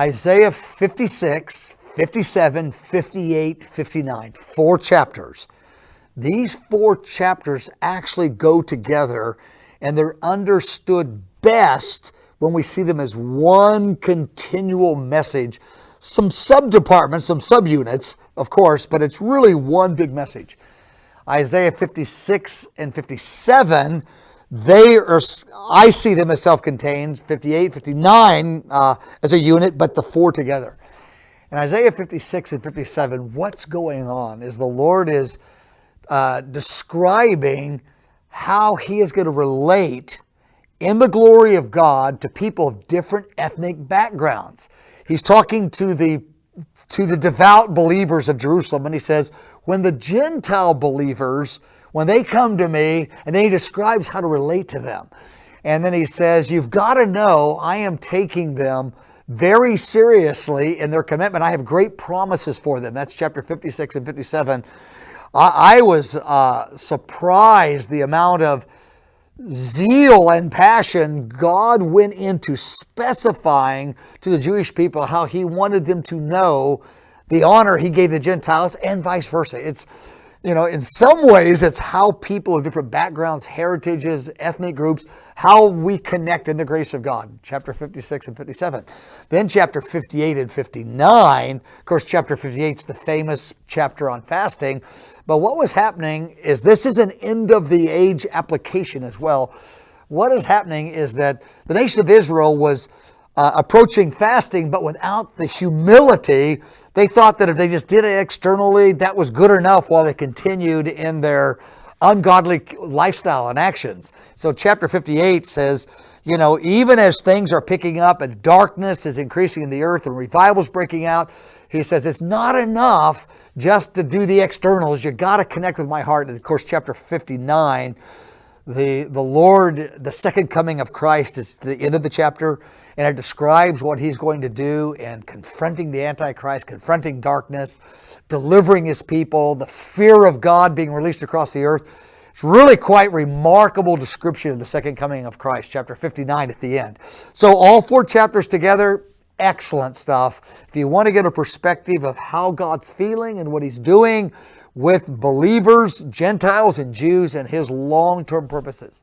Isaiah 56, 57, 58, 59, 4 chapters. These 4 chapters actually go together, and they're understood best when we see them as one continual message. Some sub-departments, some subunits, of course, but it's really one big message. Isaiah 56 and 57, I see them as self-contained, 58, 59 as a unit, but the 4 together. In Isaiah 56 and 57, what's going on is the Lord is describing how He is going to relate in the glory of God to people of different ethnic backgrounds. He's talking to the devout believers of Jerusalem, and He says, when the Gentile believers, when they come to me, and then He describes how to relate to them. And then He says, you've got to know I am taking them very seriously in their commitment. I have great promises for them. That's chapter 56 and 57. I was surprised the amount of zeal and passion God went into specifying to the Jewish people how He wanted them to know the honor He gave the Gentiles and vice versa. It's, in some ways, it's how people of different backgrounds, heritages, ethnic groups, how we connect in the grace of God. Chapter 56 and 57. Then chapter 58 and 59. Of course, chapter 58 is the famous chapter on fasting. But what was happening is this is an end of the age application as well. What is happening is that the nation of Israel was approaching fasting, but without the humility. They thought that if they just did it externally, that was good enough while they continued in their ungodly lifestyle and actions. So chapter 58 says, even as things are picking up and darkness is increasing in the earth and revival's breaking out, He says it's not enough just to do the externals. You got to connect with my heart. And of course, chapter 59, the Lord, the second coming of Christ is the end of the chapter. And it describes what He's going to do in confronting the Antichrist, confronting darkness, delivering His people, the fear of God being released across the earth. It's really quite remarkable description of the second coming of Christ, chapter 59 at the end. So all 4 chapters together, excellent stuff. If you want to get a perspective of how God's feeling and what He's doing with believers, Gentiles, and Jews, and His long-term purposes.